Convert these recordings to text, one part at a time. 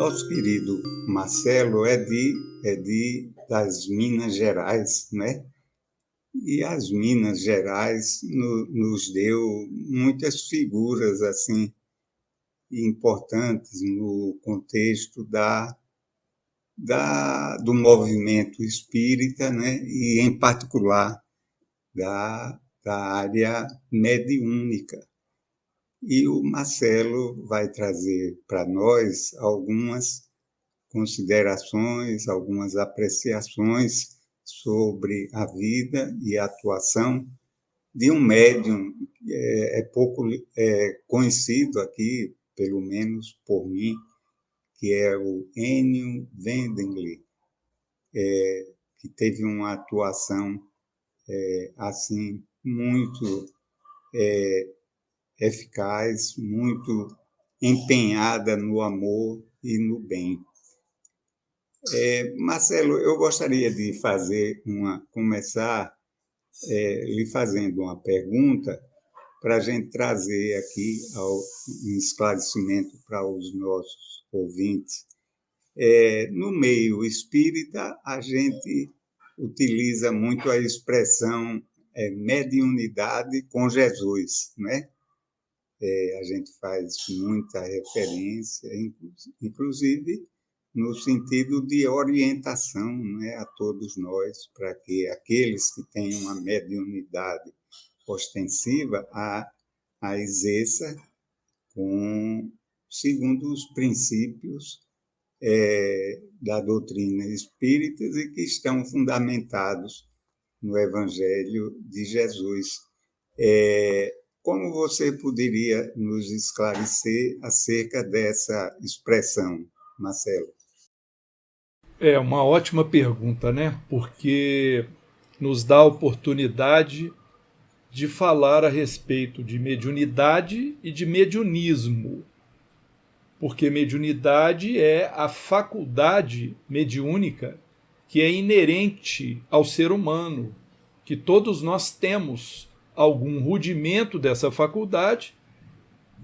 nosso querido Marcelo das Minas Gerais, né? E as Minas Gerais nos deu muitas figuras assim importantes no contexto do movimento espírita, né? E, em particular, da área mediúnica. E o Marcelo vai trazer para nós algumas considerações, algumas apreciações sobre a vida e a atuação de um médium que é pouco conhecido aqui, pelo menos por mim, que é o Enio Wendling, que teve uma atuação assim muito eficaz, muito empenhada no amor e no bem. Marcelo, eu gostaria de começar lhe fazendo uma pergunta para a gente trazer aqui um esclarecimento para os nossos ouvintes. No meio espírita, a gente utiliza muito a expressão mediunidade com Jesus, né? A gente faz muita referência, inclusive no sentido de orientação, né, a todos nós, para que aqueles que têm uma mediunidade ostensiva a exerça segundo os princípios da doutrina espírita e que estão fundamentados no Evangelho de Jesus. Como você poderia nos esclarecer acerca dessa expressão, Marcelo? É uma ótima pergunta, né? Porque nos dá a oportunidade de falar a respeito de mediunidade e de mediunismo. Porque mediunidade é a faculdade mediúnica que é inerente ao ser humano, que todos nós temos algum rudimento dessa faculdade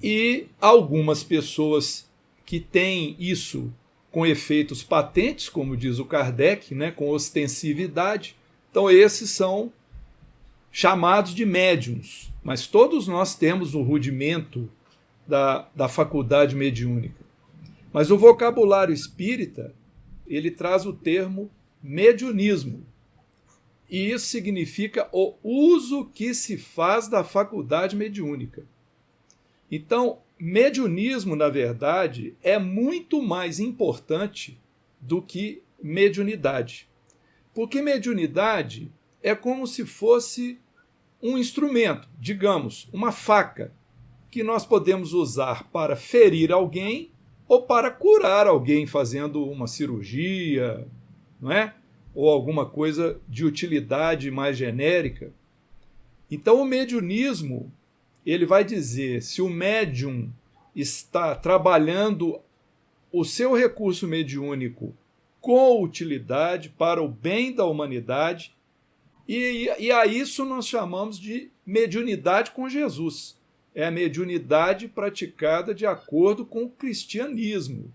e algumas pessoas que têm isso com efeitos patentes, como diz o Kardec, né, com ostensividade. Então esses são chamados de médiuns, mas todos nós temos o rudimento da faculdade mediúnica. Mas o vocabulário espírita, ele traz o termo mediunismo. E isso significa o uso que se faz da faculdade mediúnica. Então, mediunismo, na verdade, é muito mais importante do que mediunidade. Porque mediunidade é como se fosse um instrumento, digamos, uma faca, que nós podemos usar para ferir alguém ou para curar alguém fazendo uma cirurgia, não é? Ou alguma coisa de utilidade mais genérica. Então, o mediunismo, ele vai dizer se o médium está trabalhando o seu recurso mediúnico com utilidade para o bem da humanidade, e a isso nós chamamos de mediunidade com Jesus. É a mediunidade praticada de acordo com o cristianismo,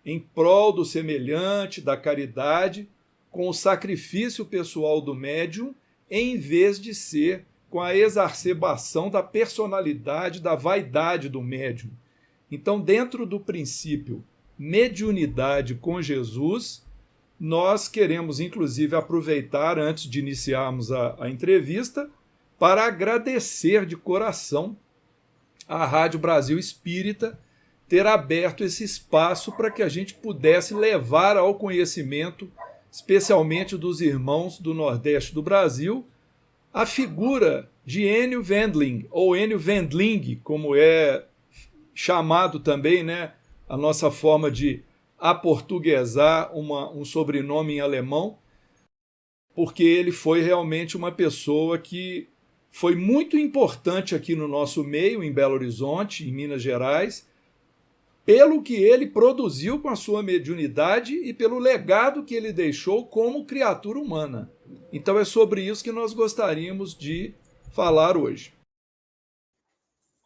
em prol do semelhante, da caridade, com o sacrifício pessoal do médium, em vez de ser com a exacerbação da personalidade, da vaidade do médium. Então, dentro do princípio mediunidade com Jesus, nós queremos, inclusive, aproveitar, antes de iniciarmos a entrevista, para agradecer de coração à Rádio Brasil Espírita ter aberto esse espaço para que a gente pudesse levar ao conhecimento, especialmente dos irmãos do Nordeste do Brasil, a figura de Enio Wendling, ou Enio Wendling, como é chamado também, né, a nossa forma de aportuguesar um sobrenome em alemão, porque ele foi realmente uma pessoa que foi muito importante aqui no nosso meio, em Belo Horizonte, em Minas Gerais, pelo que ele produziu com a sua mediunidade e pelo legado que ele deixou como criatura humana. Então é sobre isso que nós gostaríamos de falar hoje.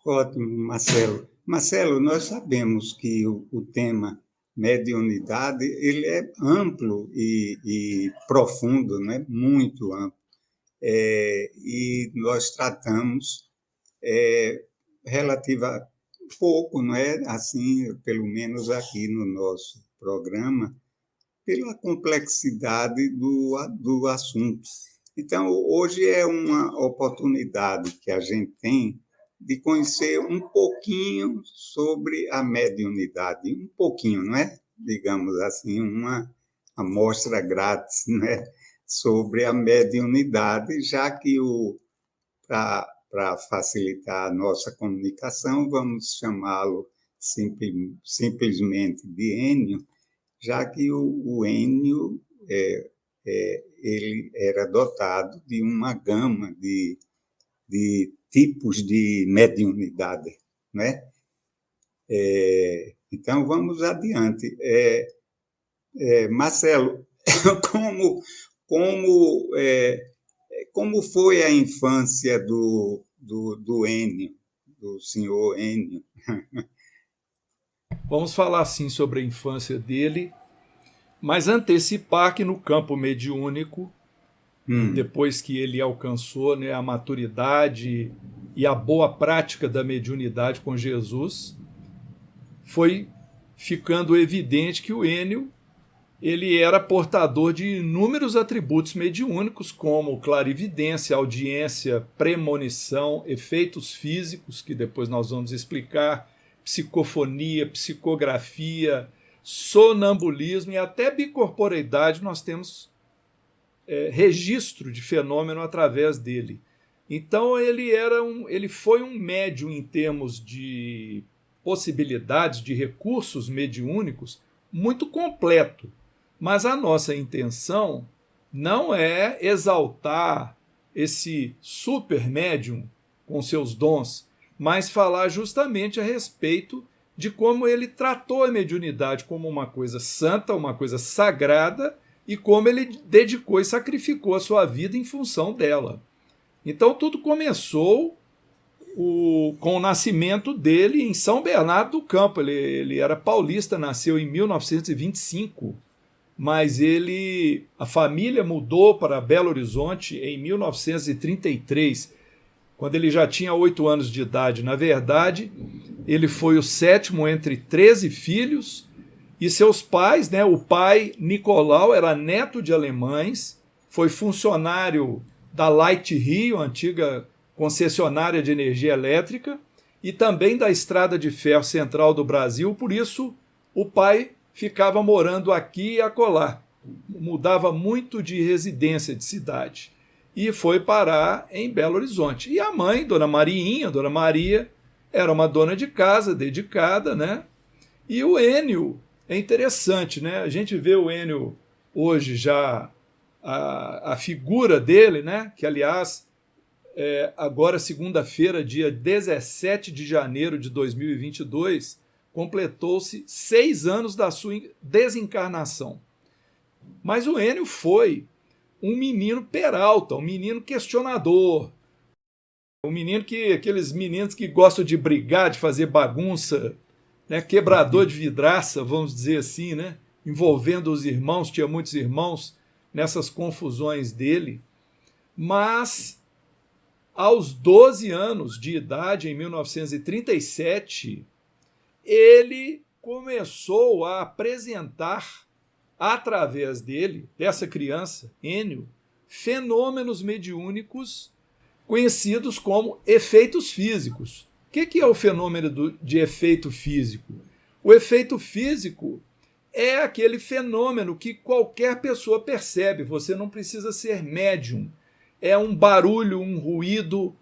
Ótimo, Marcelo. Marcelo, nós sabemos que o tema mediunidade, ele é amplo e profundo, né? Muito amplo. E nós tratamos relativa pouco, não é? Assim, pelo menos aqui no nosso programa, pela complexidade do assunto. Então, hoje é uma oportunidade que a gente tem de conhecer um pouquinho sobre a mediunidade, um pouquinho, não é? Digamos assim, uma amostra grátis, né? Sobre a mediunidade, já que para facilitar a nossa comunicação, vamos chamá-lo simplesmente de Enio, já que o Enio ele era dotado de uma gama de tipos de mediunidade, né? Então, vamos adiante. Marcelo, como foi a infância do Enio, do senhor Enio? Vamos falar sim sobre a infância dele, mas antecipar que no campo mediúnico, depois que ele alcançou, né, a maturidade e a boa prática da mediunidade com Jesus, foi ficando evidente que o Enio ele era portador de inúmeros atributos mediúnicos, como clarividência, audiência, premonição, efeitos físicos, que depois nós vamos explicar, psicofonia, psicografia, sonambulismo e até bicorporeidade. Nós temos registro de fenômeno através dele. Então ele foi um médium em termos de possibilidades, de recursos mediúnicos, muito completo. Mas a nossa intenção não é exaltar esse super médium com seus dons, mas falar justamente a respeito de como ele tratou a mediunidade como uma coisa santa, uma coisa sagrada, e como ele dedicou e sacrificou a sua vida em função dela. Então tudo começou com o nascimento dele em São Bernardo do Campo. Ele era paulista, nasceu em 1925, mas a família mudou para Belo Horizonte em 1933, quando ele já tinha 8 anos de idade. Na verdade, ele foi o 7º entre 13 filhos, e seus pais, né, o pai Nicolau era neto de alemães, foi funcionário da Light Rio, antiga concessionária de energia elétrica, e também da Estrada de Ferro Central do Brasil. Por isso, o pai ficava morando aqui e acolá, mudava muito de residência, de cidade, e foi parar em Belo Horizonte. E a mãe, Dona Maria, era uma dona de casa, dedicada, né? E o Enio, é interessante, né? A gente vê o Enio hoje já, a figura dele, né? Que, aliás, agora segunda-feira, dia 17 de janeiro de 2022, completou-se 6 anos da sua desencarnação. Mas o Enio foi um menino peralta, um menino questionador, um menino aqueles meninos que gostam de brigar, de fazer bagunça, né, quebrador de vidraça, vamos dizer assim, né, envolvendo os irmãos, tinha muitos irmãos nessas confusões dele. Mas aos 12 anos de idade, em 1937, ele começou a apresentar, através dessa criança, Enio, fenômenos mediúnicos conhecidos como efeitos físicos. O que é o fenômeno de efeito físico? O efeito físico é aquele fenômeno que qualquer pessoa percebe, você não precisa ser médium. É um barulho, um ruído,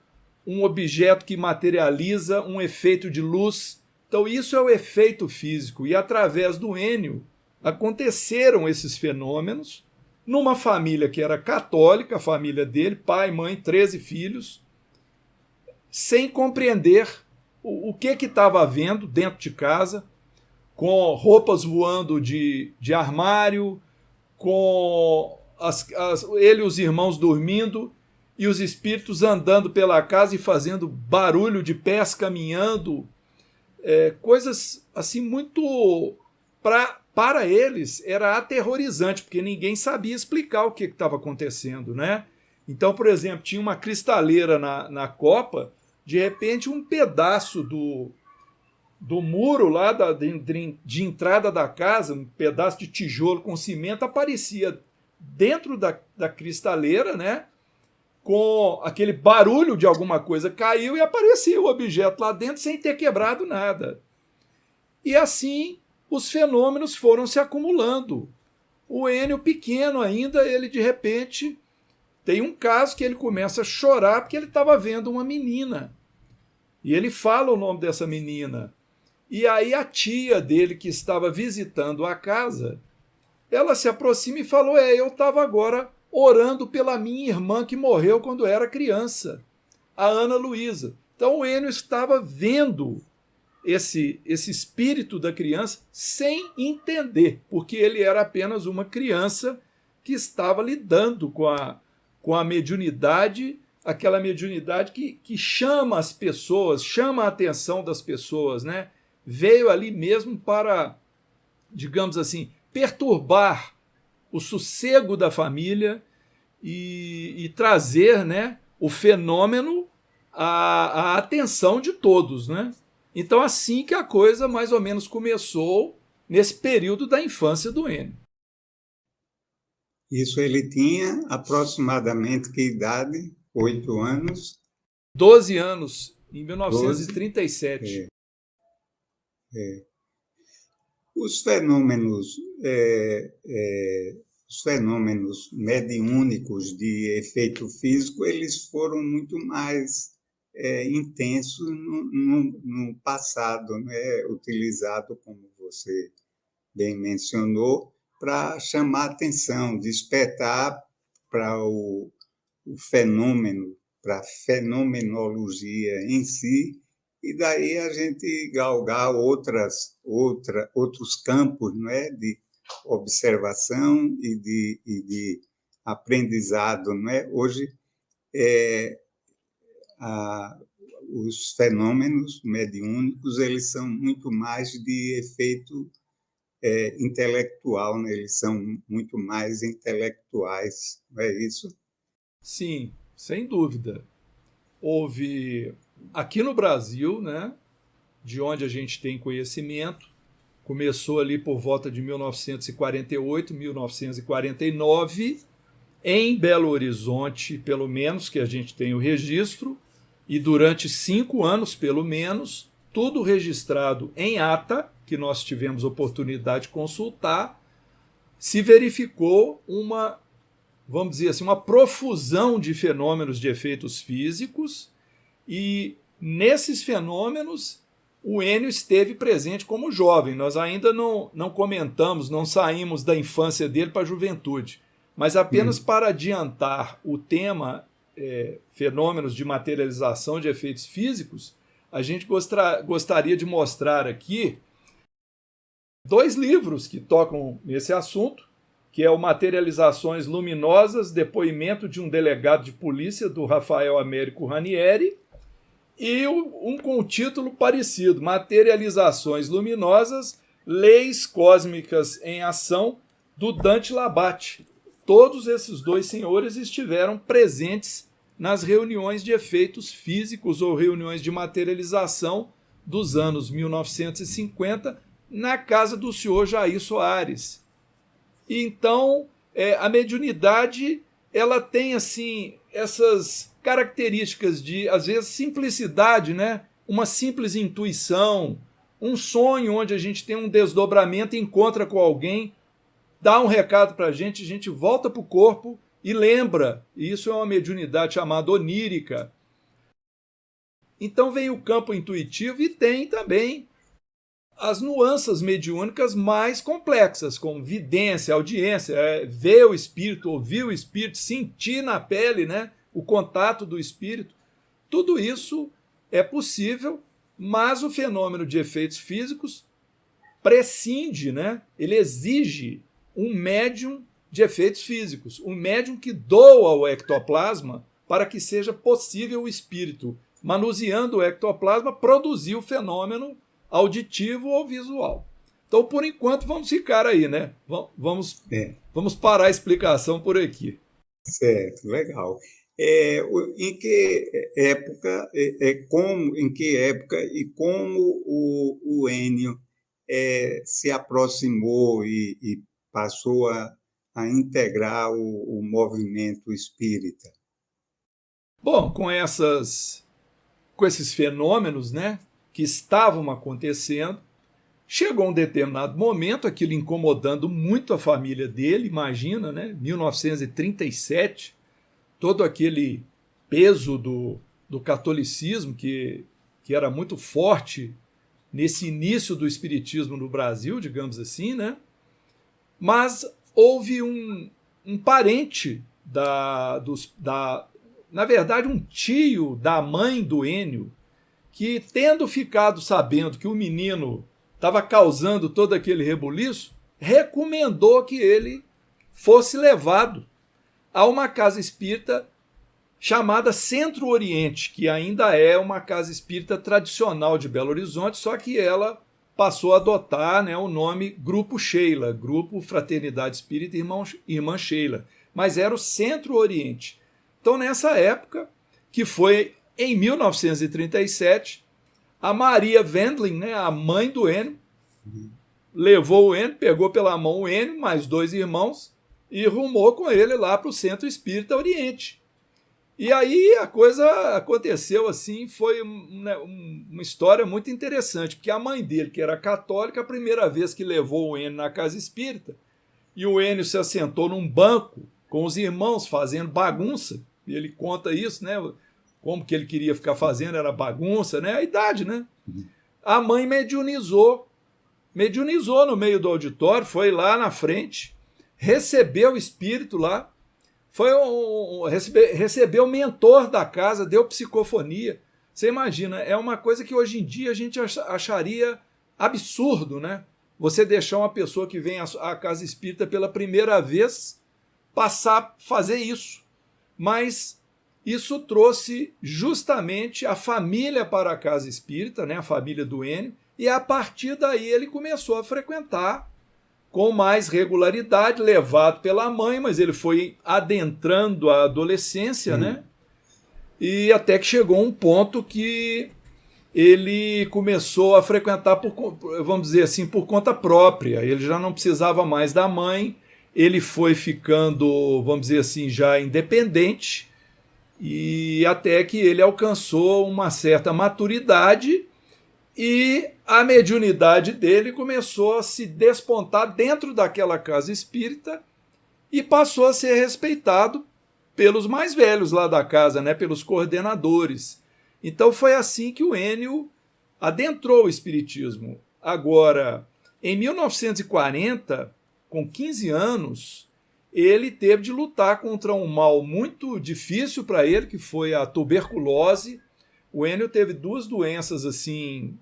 um objeto que materializa, um efeito de luz. Então isso é o efeito físico, e através do Enio aconteceram esses fenômenos numa família que era católica, a família dele, pai, mãe, 13 filhos, sem compreender o que estava havendo dentro de casa, com roupas voando de armário, com ele e os irmãos dormindo, e os espíritos andando pela casa e fazendo barulho de pés caminhando, coisas assim muito para para eles era aterrorizante, porque ninguém sabia explicar o que estava acontecendo, né? Então, por exemplo, tinha uma cristaleira na copa, de repente um pedaço do muro lá de entrada da casa, um pedaço de tijolo com cimento, aparecia dentro da cristaleira, né? Com aquele barulho de alguma coisa caiu e aparecia o objeto lá dentro sem ter quebrado nada. E assim os fenômenos foram se acumulando. O Enio pequeno ainda, ele de repente tem um caso que ele começa a chorar porque ele estava vendo uma menina. E ele fala o nome dessa menina. E aí a tia dele, que estava visitando a casa, ela se aproxima e falou: eu estava agora orando pela minha irmã que morreu quando era criança, a Ana Luísa. Então o Enio estava vendo esse espírito da criança sem entender, porque ele era apenas uma criança que estava lidando com a mediunidade, aquela mediunidade que chama as pessoas, chama a atenção das pessoas, né? Veio ali mesmo para, digamos assim, perturbar o sossego da família e trazer, né, o fenômeno à atenção de todos, né? Então, assim que a coisa mais ou menos começou nesse período da infância do Enio. Isso ele tinha aproximadamente que idade? 8 anos? 12 anos, em 1937. 12? Os fenômenos, os fenômenos mediúnicos de efeito físico, eles foram muito mais intensos no passado, né? Utilizado, como você bem mencionou, para chamar atenção, despertar para o fenômeno, para a fenomenologia em si, e daí a gente galgar outros campos, não é? De observação e de aprendizado. Não é? Hoje, os fenômenos mediúnicos eles são muito mais de efeito intelectual, né? Eles são muito mais intelectuais, não é isso? Sim, sem dúvida. Houve aqui no Brasil, né, de onde a gente tem conhecimento, começou ali por volta de 1948, 1949, em Belo Horizonte, pelo menos, que a gente tem o registro, e durante 5 anos, pelo menos, tudo registrado em ata, que nós tivemos oportunidade de consultar, se verificou uma, vamos dizer assim, uma profusão de fenômenos de efeitos físicos, e nesses fenômenos o Enio esteve presente como jovem. Nós ainda não comentamos, não saímos da infância dele para a juventude, mas apenas para adiantar o tema fenômenos de materialização de efeitos físicos, a gente gostaria de mostrar aqui 2 livros que tocam nesse assunto, que é o Materializações Luminosas, depoimento de um delegado de polícia, do Rafael Américo Ranieri, e um com o título parecido, Materializações Luminosas, Leis Cósmicas em Ação, do Dante Labate. Todos esses 2 senhores estiveram presentes nas reuniões de efeitos físicos ou reuniões de materialização dos anos 1950, na casa do senhor Jair Soares. Então, a mediunidade, ela tem assim essas características de, às vezes, simplicidade, né? Uma simples intuição, um sonho onde a gente tem um desdobramento, encontra com alguém, dá um recado para a gente volta para o corpo e lembra. Isso é uma mediunidade chamada onírica. Então vem o campo intuitivo e tem também as nuances mediúnicas mais complexas, como vidência, audiência, ver o espírito, ouvir o espírito, sentir na pele, né, o contato do espírito. Tudo isso é possível, mas o fenômeno de efeitos físicos prescinde, né, ele exige um médium de efeitos físicos, um médium que doa o ectoplasma para que seja possível o espírito, manuseando o ectoplasma, produzir o fenômeno auditivo ou visual. Então, por enquanto, vamos ficar aí, né? É, Vamos parar a explicação por aqui. certo, legal. Em que época, em que época e como o Enio se aproximou e passou a integrar o movimento espírita? Bom, com esses fenômenos, né, que estavam acontecendo, chegou um determinado momento, aquilo incomodando muito a família dele, imagina, né, 1937, todo aquele peso do catolicismo que era muito forte nesse início do espiritismo no Brasil, digamos assim, né? Mas houve um parente na verdade, um tio da mãe do Enio, que, tendo ficado sabendo que o menino estava causando todo aquele rebuliço, recomendou que ele fosse levado a uma casa espírita chamada Centro Oriente, que ainda é uma casa espírita tradicional de Belo Horizonte, só que ela passou a adotar, né, o nome Grupo Sheila, Grupo Fraternidade Espírita Irmã Sheila, mas era o Centro Oriente. Então, nessa época, que foi em 1937, a Maria Wendling, né, a mãe do Enio, levou o Enio, pegou pela mão o Enio, mais dois irmãos, e rumou com ele lá para o Centro Espírita Oriente. E aí a coisa aconteceu assim, foi uma história muito interessante, porque a mãe dele, que era católica, a primeira vez que levou o Enio na casa espírita, e o Enio se assentou num banco com os irmãos fazendo bagunça, e ele conta isso, né? Como que ele queria ficar fazendo, era bagunça, né? A idade, né? A mãe mediunizou no meio do auditório, foi lá na frente, recebeu o espírito lá, recebeu o mentor da casa, deu psicofonia. Você imagina, é uma coisa que hoje em dia a gente acharia absurdo, né? Você deixar uma pessoa que vem à casa espírita pela primeira vez passar a fazer isso. Mas isso trouxe justamente a família para a casa espírita, né? A família do Enio, e a partir daí ele começou a frequentar com mais regularidade, levado pela mãe, mas ele foi adentrando a adolescência, né? E até que chegou um ponto que ele começou a frequentar, vamos dizer assim, por conta própria. Ele já não precisava mais da mãe, ele foi ficando, vamos dizer assim, já independente, e até que ele alcançou uma certa maturidade e a mediunidade dele começou a se despontar dentro daquela casa espírita e passou a ser respeitado pelos mais velhos lá da casa, né, pelos coordenadores. Então foi assim que o Enio adentrou o espiritismo. Agora, em 1940, com 15 anos, ele teve de lutar contra um mal muito difícil para ele, que foi a tuberculose. O Enio teve duas doenças assim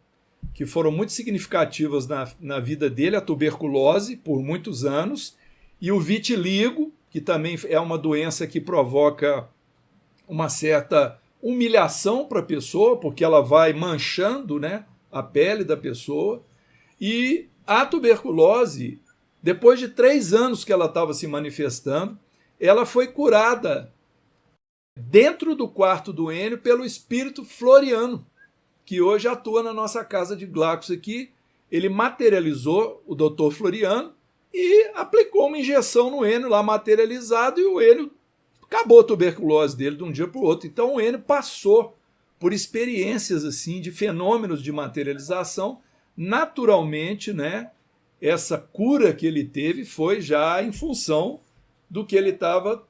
que foram muito significativas na vida dele, a tuberculose, por muitos anos, e o vitiligo, que também é uma doença que provoca uma certa humilhação para a pessoa, porque ela vai manchando, né, a pele da pessoa. E a tuberculose, depois de 3 anos que ela estava se manifestando, ela foi curada dentro do quarto do Enio pelo espírito Floriano, que hoje atua na nossa casa de Glacos aqui. Ele materializou o doutor Floriano e aplicou uma injeção no Enio lá materializado, e o Enio acabou a tuberculose dele de um dia para o outro. Então o Enio passou por experiências assim de fenômenos de materialização. Naturalmente, né, essa cura que ele teve foi já em função do que ele estava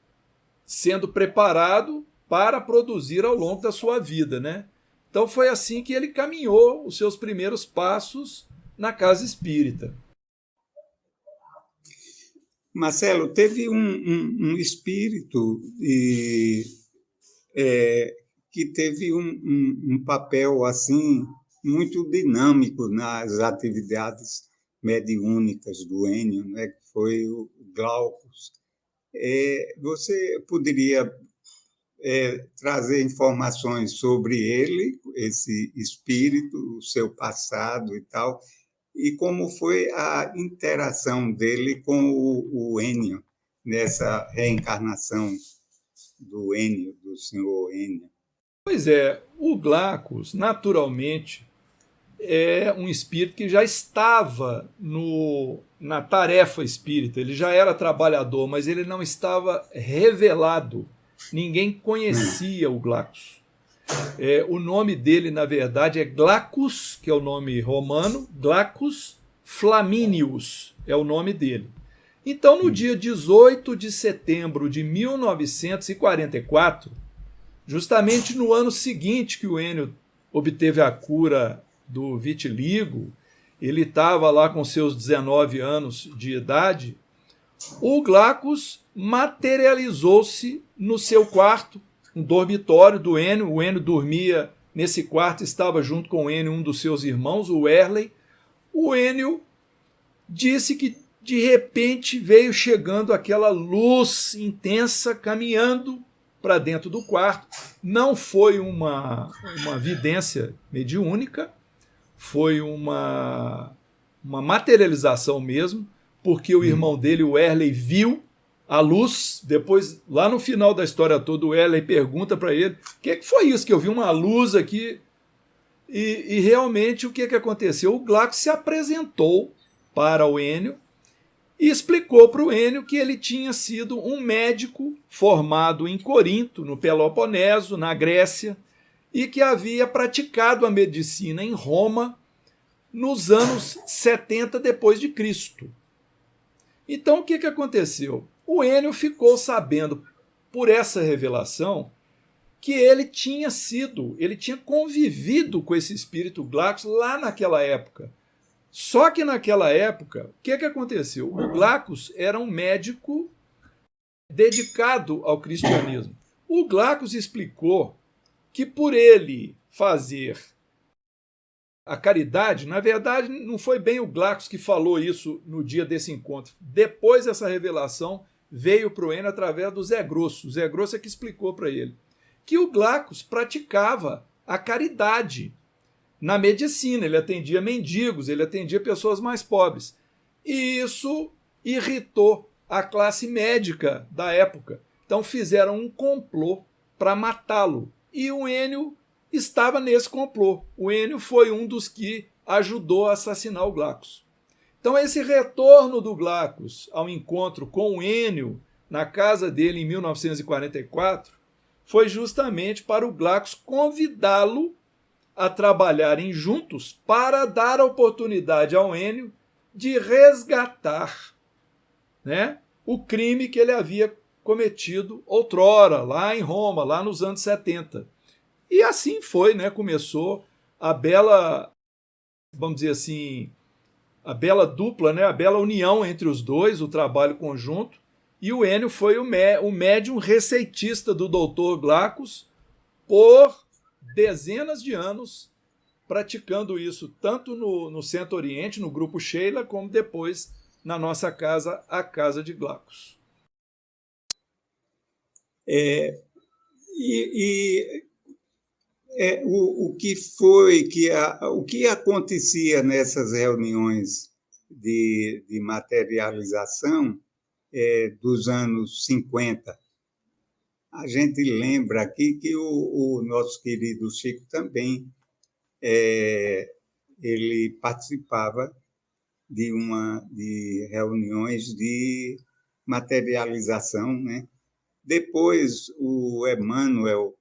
sendo preparado para produzir ao longo da sua vida, né? Então foi assim que ele caminhou os seus primeiros passos na casa espírita. Marcelo, teve um espírito que teve um papel assim muito dinâmico nas atividades mediúnicas do Enio, né, que foi o Glaucus. Você poderia trazer informações sobre ele, esse espírito, o seu passado e tal, e como foi a interação dele com o Enio, nessa reencarnação do Enio, do senhor Enio. Pois é, o Glacos, naturalmente, é um espírito que já estava na tarefa espírita, ele já era trabalhador, mas ele não estava revelado. Ninguém conhecia o Glacos. O nome dele, na verdade, é Glacus, que é o nome romano, Glacus Flaminius é o nome dele. Então, no dia 18 de setembro de 1944, justamente no ano seguinte que o Enio obteve a cura do vitiligo, ele estava lá com seus 19 anos de idade, o Glacus materializou-se no seu quarto, um dormitório do Enio. O Enio dormia nesse quarto, estava junto com o Enio um dos seus irmãos, o Werley. O Enio disse que de repente veio chegando aquela luz intensa caminhando para dentro do quarto. Não foi uma vidência mediúnica, foi uma materialização mesmo, porque o irmão dele, o Werley, viu a luz. Depois, lá no final da história toda, o Werley pergunta para ele: o que foi isso que eu vi uma luz aqui? E realmente o que aconteceu? O Glacos se apresentou para o Enio e explicou para o Enio que ele tinha sido um médico formado em Corinto, no Peloponeso, na Grécia, e que havia praticado a medicina em Roma nos anos 70 depois de Cristo. Então o que aconteceu? O Enio ficou sabendo por essa revelação que ele tinha convivido com esse espírito Glacos lá naquela época. Só que naquela época, o que aconteceu? O Glacos era um médico dedicado ao cristianismo. O Glacos explicou que por ele fazer a caridade, na verdade, não foi bem o Glacos que falou isso no dia desse encontro. Depois dessa revelação, veio para o Enio através do Zé Grosso. O Zé Grosso é que explicou para ele que o Glacos praticava a caridade na medicina. Ele atendia mendigos, ele atendia pessoas mais pobres. E isso irritou a classe médica da época. Então fizeram um complô para matá-lo. E o Enio estava nesse complô. O Enio foi um dos que ajudou a assassinar o Glacos. Então esse retorno do Glacos ao encontro com o Enio na casa dele em 1944 foi justamente para o Glacos convidá-lo a trabalharem juntos para dar a oportunidade ao Enio de resgatar, né, o crime que ele havia cometido outrora, lá em Roma, lá nos anos 70. E assim foi, né? Começou a bela, vamos dizer assim, a bela dupla, né? A bela união entre os dois, o trabalho conjunto. E o Enio foi o médium receitista do Dr. Glacos por dezenas de anos, praticando isso tanto no Centro Oriente, no Grupo Sheila, como depois na nossa casa, a Casa de Glacos. O que acontecia nessas reuniões de materialização dos anos 50? A gente lembra aqui que o nosso querido Chico também ele participava de reuniões de materialização, né? Depois o Emmanuel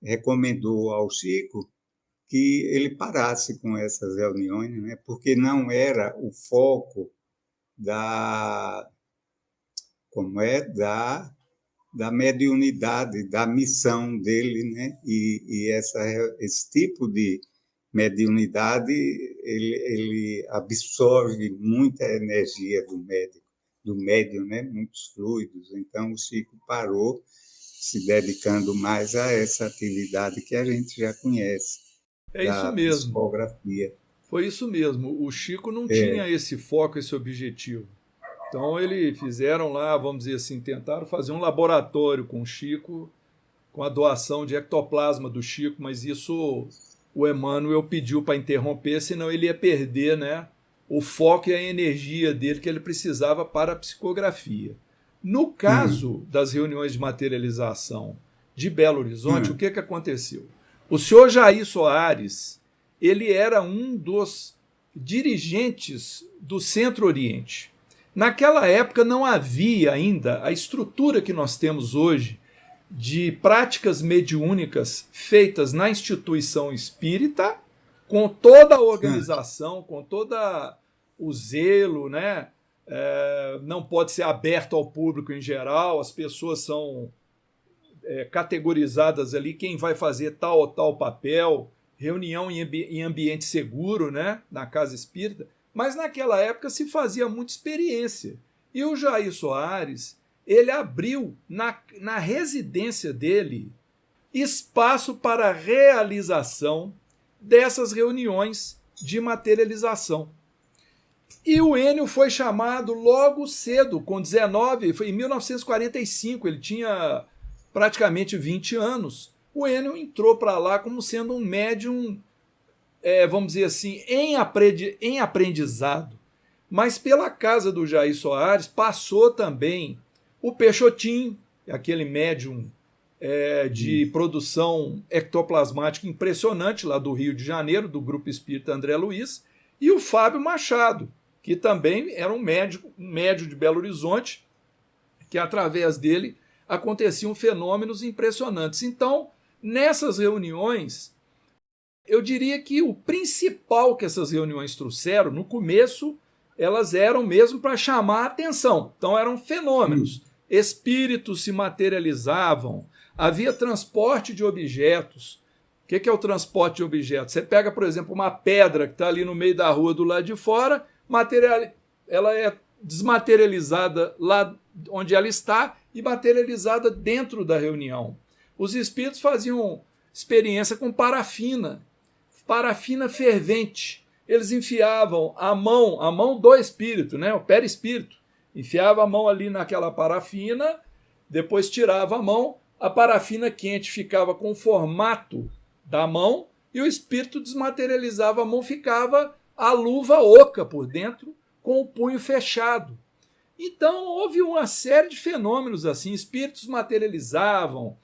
recomendou ao Chico que ele parasse com essas reuniões, né? Porque não era o foco da mediunidade, da missão dele, né? E esse tipo de mediunidade ele absorve muita energia do médium, né? Muitos fluidos. Então o Chico parou, se dedicando mais a essa atividade que a gente já conhece, isso da mesmo. psicografia. Foi isso mesmo. O Chico não tinha esse foco, esse objetivo. Então eles fizeram lá, vamos dizer assim, tentaram fazer um laboratório com o Chico, com a doação de ectoplasma do Chico, mas isso o Emmanuel pediu para interromper, senão ele ia perder, né, o foco e a energia dele que ele precisava para a psicografia. No caso das reuniões de materialização de Belo Horizonte, o que aconteceu? O senhor Jair Soares, ele era um dos dirigentes do Centro-Oriente. Naquela época não havia ainda a estrutura que nós temos hoje de práticas mediúnicas feitas na instituição espírita, com toda a organização, com todo o zelo, né? Não pode ser aberto ao público em geral, as pessoas são categorizadas ali, quem vai fazer tal ou tal papel, reunião em ambiente seguro, né? Na casa espírita, mas naquela época se fazia muita experiência. E o Jair Soares, ele abriu na residência dele espaço para a realização dessas reuniões de materialização. E o Enio foi chamado logo cedo, com 19, foi em 1945, ele tinha praticamente 20 anos. O Enio entrou para lá como sendo um médium, vamos dizer assim, em aprendizado. Mas pela casa do Jair Soares passou também o Peixotinho, aquele médium de produção ectoplasmática impressionante lá do Rio de Janeiro, do Grupo Espírita André Luiz, e o Fábio Machado, que também era um médium de Belo Horizonte, que através dele aconteciam fenômenos impressionantes. Então, nessas reuniões, eu diria que o principal que essas reuniões trouxeram, no começo, elas eram mesmo para chamar a atenção. Então, eram fenômenos. Espíritos se materializavam, havia transporte de objetos. O que é o transporte de objetos? Você pega, por exemplo, uma pedra que está ali no meio da rua do lado de fora, ela é desmaterializada lá onde ela está e materializada dentro da reunião. Os espíritos faziam experiência com parafina fervente. Eles enfiavam a mão do espírito, né, o perispírito, enfiava a mão ali naquela parafina, depois tirava a mão, a parafina quente ficava com o formato da mão e o espírito desmaterializava a mão, ficava a luva oca por dentro, com o punho fechado. Então, houve uma série de fenômenos assim, espíritos materializavam,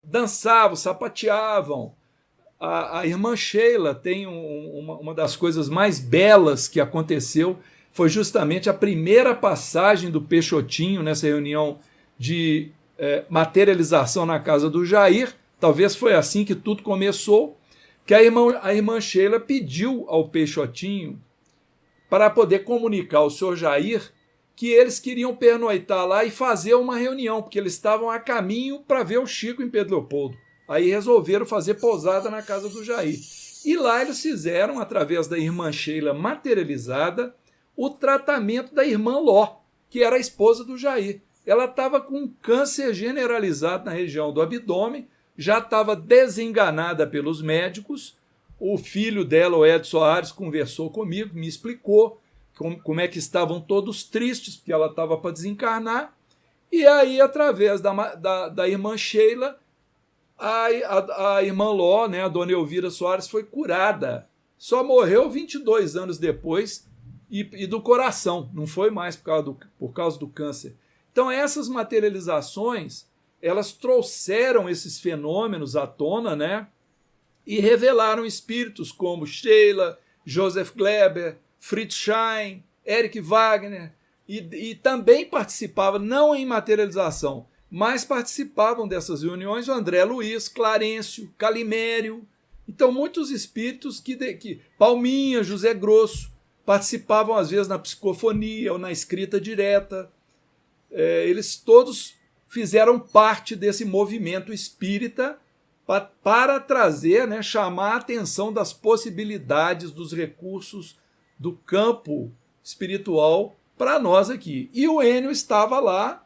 dançavam, sapateavam. A irmã Sheila tem uma das coisas mais belas que aconteceu, foi justamente a primeira passagem do Peixotinho nessa reunião de materialização na casa do Jair. Talvez foi assim que tudo começou, que a irmã Sheila pediu ao Peixotinho para poder comunicar ao senhor Jair que eles queriam pernoitar lá e fazer uma reunião, porque eles estavam a caminho para ver o Chico em Pedro Leopoldo. Aí resolveram fazer pousada na casa do Jair. E lá eles fizeram, através da irmã Sheila materializada, o tratamento da irmã Ló, que era a esposa do Jair. Ela estava com um câncer generalizado na região do abdômen, já estava desenganada pelos médicos. O filho dela, o Edson Soares, conversou comigo, me explicou como é que estavam todos tristes, porque ela estava para desencarnar. E aí, através da irmã Sheila, a irmã Ló, né, a dona Elvira Soares, foi curada. Só morreu 22 anos depois e do coração, não foi mais por causa do câncer. Então, essas materializações, elas trouxeram esses fenômenos à tona, né, e revelaram espíritos como Sheila, Joseph Kleber, Fritz Schein, Eric Wagner, e também participava, não em materialização, mas participavam dessas reuniões o André Luiz, Clarencio, Calimério. Então, muitos espíritos Palminha, José Grosso, participavam às vezes na psicofonia ou na escrita direta. Eles todos fizeram parte desse movimento espírita para trazer, né, chamar a atenção das possibilidades, dos recursos do campo espiritual para nós aqui. E o Enio estava lá,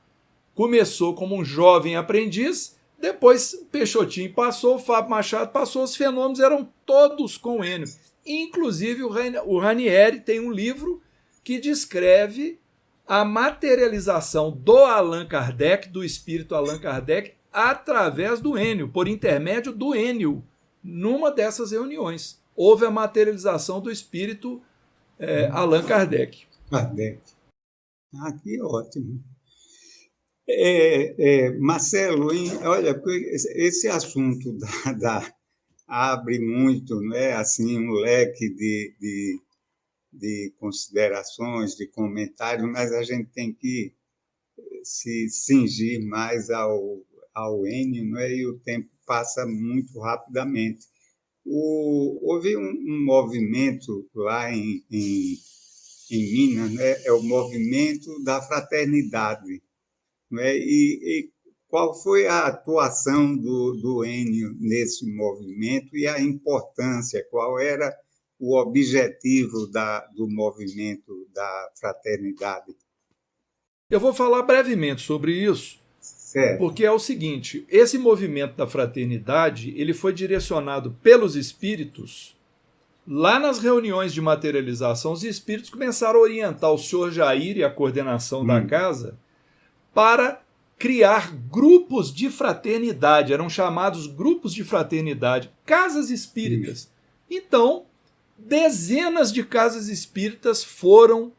começou como um jovem aprendiz, depois o Peixotinho passou, o Fábio Machado passou, os fenômenos eram todos com o Enio. Inclusive o Ranieri tem um livro que descreve a materialização do Allan Kardec, do espírito Allan Kardec, através do Enio, por intermédio do Enio, numa dessas reuniões. Houve a materialização do espírito Allan Kardec. Kardec. Que ótimo. Marcelo, olha, esse assunto abre muito, né, assim, um leque de considerações, de comentários, mas a gente tem que se cingir mais ao Enio, né, e o tempo passa muito rapidamente. Houve um movimento lá em Minas, né, é o movimento da fraternidade, né, e qual foi a atuação do Enio nesse movimento e a importância, qual era o objetivo do movimento da fraternidade? Eu vou falar brevemente sobre isso, Certo. porque é o seguinte, esse movimento da fraternidade, ele foi direcionado pelos espíritos. Lá nas reuniões de materialização, os espíritos começaram a orientar o senhor Jair e a coordenação da casa para criar grupos de fraternidade, eram chamados grupos de fraternidade, casas espíritas. Então, dezenas de casas espíritas foram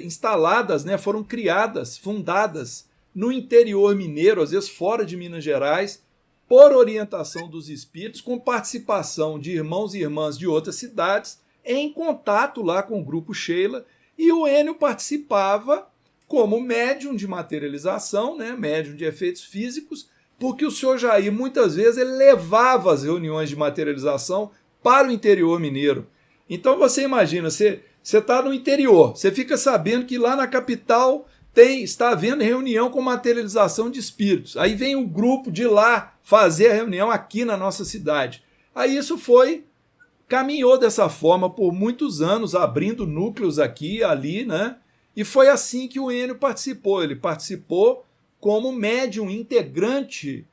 instaladas, né, foram criadas, fundadas no interior mineiro, às vezes fora de Minas Gerais, por orientação dos espíritos, com participação de irmãos e irmãs de outras cidades, em contato lá com o grupo Sheila, e o Enio participava como médium de materialização, né, médium de efeitos físicos, porque o senhor Jair, muitas vezes, ele levava as reuniões de materialização para o interior mineiro. Então você imagina, você está no interior, você fica sabendo que lá na capital está havendo reunião com materialização de espíritos. Aí vem um grupo de lá fazer a reunião aqui na nossa cidade. Aí isso caminhou dessa forma por muitos anos, abrindo núcleos aqui e ali, né? E foi assim que o Enio participou. Ele participou como médium integrante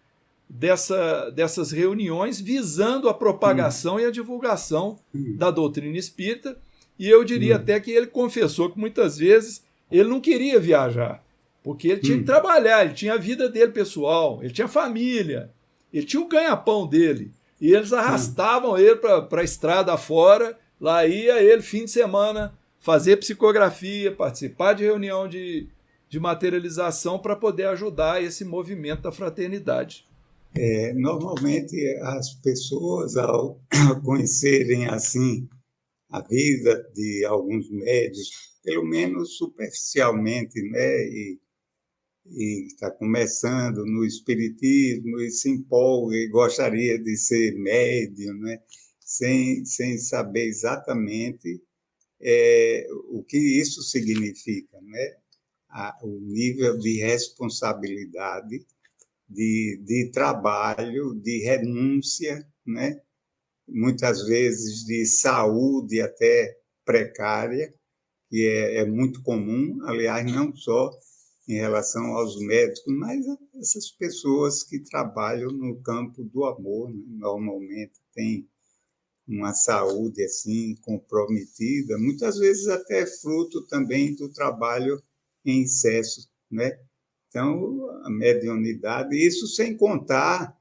dessas reuniões, visando a propagação e a divulgação da doutrina espírita. E eu diria até que ele confessou que muitas vezes ele não queria viajar, porque ele tinha que trabalhar, ele tinha a vida dele pessoal, ele tinha família, ele tinha o ganha-pão dele. E eles arrastavam ele para a estrada fora, lá ia ele fim de semana fazer psicografia, participar de reunião de materialização para poder ajudar esse movimento da fraternidade. Normalmente as pessoas, ao conhecerem assim a vida de alguns médios, pelo menos superficialmente, né, e está começando no espiritismo e se empolga e gostaria de ser médium, né, sem saber exatamente o que isso significa, né, o nível de responsabilidade, de trabalho, de renúncia, né, muitas vezes de saúde até precária, que é muito comum, aliás, não só em relação aos médicos, mas a essas pessoas que trabalham no campo do amor, né? Normalmente têm uma saúde assim comprometida, muitas vezes até fruto também do trabalho em excesso, né? Então, a mediunidade, isso sem contar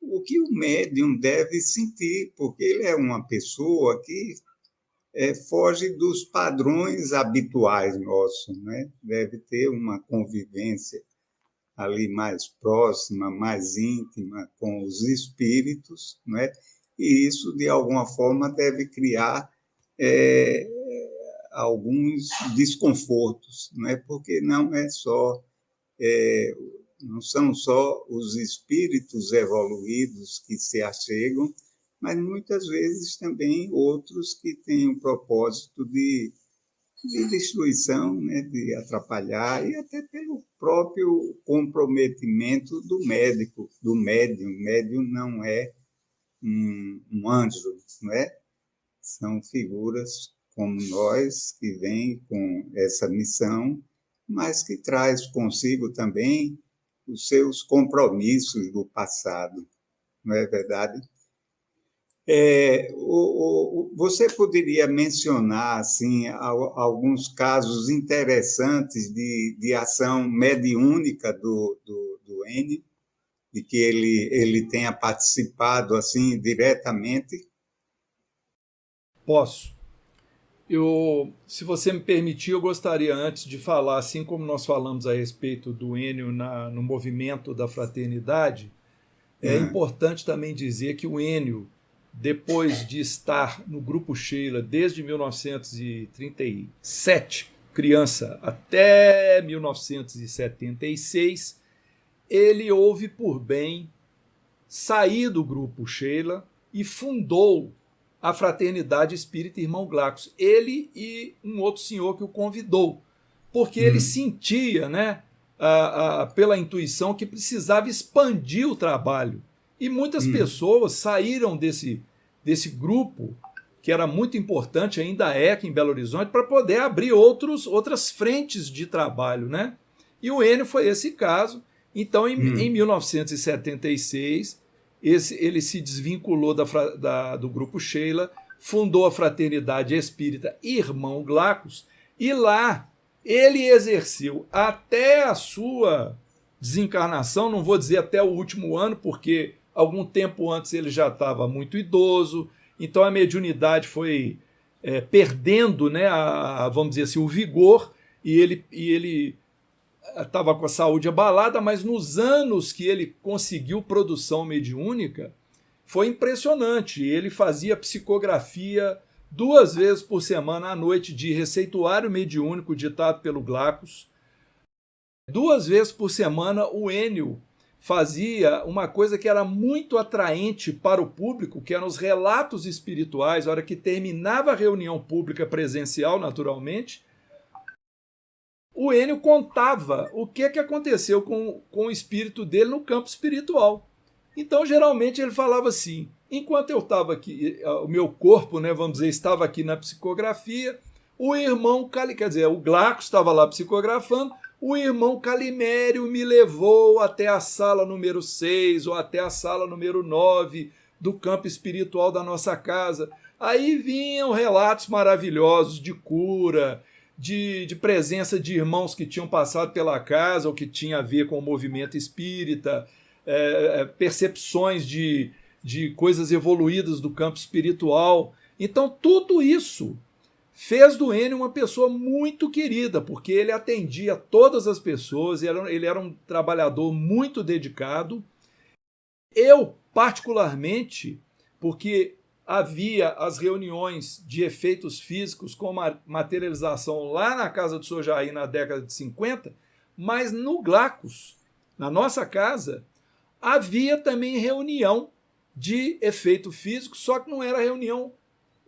o que o médium deve sentir, porque ele é uma pessoa que foge dos padrões habituais nossos, né? Deve ter uma convivência ali mais próxima, mais íntima com os espíritos, né? E isso, de alguma forma, deve criar alguns desconfortos, né? Porque não são só os espíritos evoluídos que se achegam, mas muitas vezes também outros que têm um propósito de destruição, né, de atrapalhar, e até pelo próprio comprometimento do médico, do médium. O médium não é um anjo, não é? São figuras como nós, que vêm com essa missão, mas que traz consigo também os seus compromissos do passado, não é verdade? Você poderia mencionar assim, alguns casos interessantes de ação mediúnica do Enio, e que ele tenha participado assim diretamente? Posso. Se você me permitir, eu gostaria antes de falar, assim como nós falamos a respeito do Enio no movimento da fraternidade, é Ah, importante também dizer que o Enio, depois de estar no Grupo Sheila desde 1937, criança, até 1976, ele houve por bem sair do Grupo Sheila e fundou a Fraternidade Espírita Irmão Glaucus. Ele e um outro senhor que o convidou, porque ele sentia, né, pela intuição, que precisava expandir o trabalho. E muitas pessoas saíram desse grupo, que era muito importante, ainda é aqui em Belo Horizonte, para poder abrir outras frentes de trabalho, né? E o Enio foi esse caso. Então, em 1976, ele se desvinculou do Grupo Sheila, fundou a Fraternidade Espírita Irmão Glaucus, e lá ele exerceu até a sua desencarnação, não vou dizer até o último ano, porque algum tempo antes ele já estava muito idoso, então a mediunidade foi perdendo, né, vamos dizer assim, o vigor, e ele estava com a saúde abalada, mas nos anos que ele conseguiu produção mediúnica, foi impressionante. Ele fazia psicografia 2 vezes por semana à noite de receituário mediúnico ditado pelo Glaucus. 2 vezes por semana o Enio fazia uma coisa que era muito atraente para o público, que eram os relatos espirituais. A hora que terminava a reunião pública presencial, naturalmente, o Enio contava o que aconteceu com o espírito dele no campo espiritual. Então, geralmente, ele falava assim: enquanto eu estava aqui, o meu corpo, né, vamos dizer, estava aqui na psicografia, o irmão, quer dizer, o Glaucus estava lá psicografando, o irmão Calimério me levou até a sala número 6 ou até a sala número 9 do campo espiritual da nossa casa. Aí vinham relatos maravilhosos de cura, de presença de irmãos que tinham passado pela casa ou que tinha a ver com o movimento espírita, percepções de coisas evoluídas do campo espiritual. Então, tudo isso fez do Enio uma pessoa muito querida, porque ele atendia todas as pessoas, ele era um trabalhador muito dedicado. Eu, particularmente, porque havia as reuniões de efeitos físicos com materialização lá na casa do Sr. Jair na década de 50, mas no Glaucus, na nossa casa, havia também reunião de efeito físico, só que não era reunião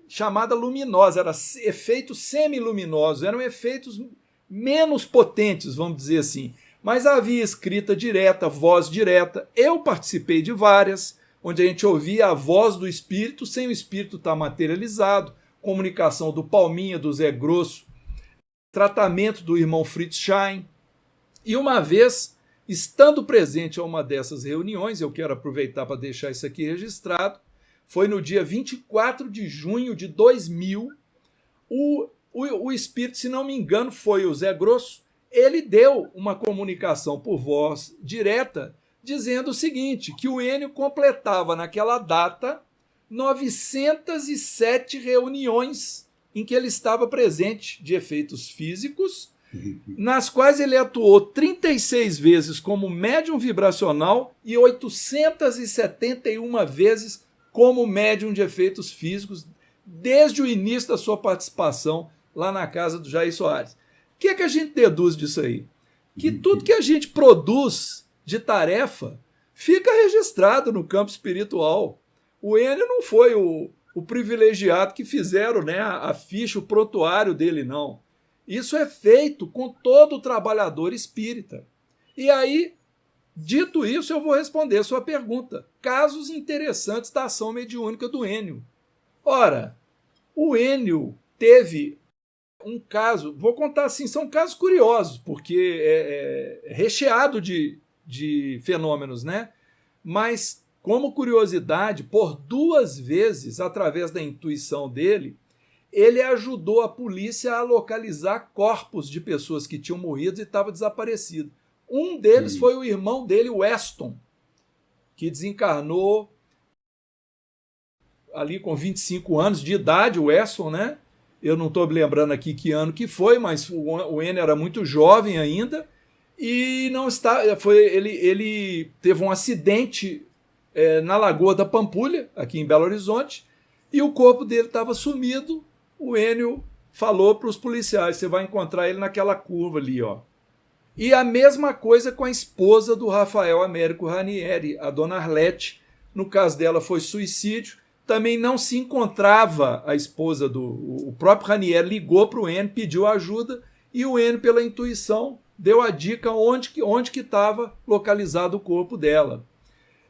chamada luminosa, era efeitos semiluminosos, eram efeitos menos potentes, vamos dizer assim. Mas havia escrita direta, voz direta. Eu participei de várias, onde a gente ouvia a voz do espírito sem o espírito estar materializado, comunicação do Palminha, do Zé Grosso, tratamento do irmão Fritz Schein. E uma vez, estando presente a uma dessas reuniões, eu quero aproveitar para deixar isso aqui registrado, foi no dia 24 de junho de 2000, o espírito, se não me engano, foi o Zé Grosso, ele deu uma comunicação por voz direta, dizendo o seguinte, que o Enio completava naquela data 907 reuniões em que ele estava presente de efeitos físicos, nas quais ele atuou 36 vezes como médium vibracional e 871 vezes como médium de efeitos físicos, desde o início da sua participação lá na casa do Jair Soares. O que a gente deduz disso aí? Que tudo que a gente produz de tarefa fica registrado no campo espiritual. O Enio não foi o privilegiado que fizeram, né, a ficha, o prontuário dele, não. Isso é feito com todo o trabalhador espírita. E aí, dito isso, eu vou responder a sua pergunta. Casos interessantes da ação mediúnica do Enio. Ora, o Enio teve um caso, vou contar assim, são casos curiosos, porque é recheado de fenômenos, né? Mas, como curiosidade, por 2 vezes, através da intuição dele, ele ajudou a polícia a localizar corpos de pessoas que tinham morrido e estavam desaparecidos. Um deles foi o irmão dele, Weston, que desencarnou ali com 25 anos de idade, o Weston, né? Eu não estou me lembrando aqui que ano que foi, mas o Enio era muito jovem ainda e não está, ele teve um acidente na Lagoa da Pampulha, aqui em Belo Horizonte, e o corpo dele estava sumido. O Enio falou para os policiais: você vai encontrar ele naquela curva ali, ó. E a mesma coisa com a esposa do Rafael Américo Ranieri, a dona Arlete. No caso dela foi suicídio. Também não se encontrava a esposa do... O próprio Ranieri ligou para o Enio, pediu ajuda, e o Enio, pela intuição, deu a dica onde que estava localizado o corpo dela.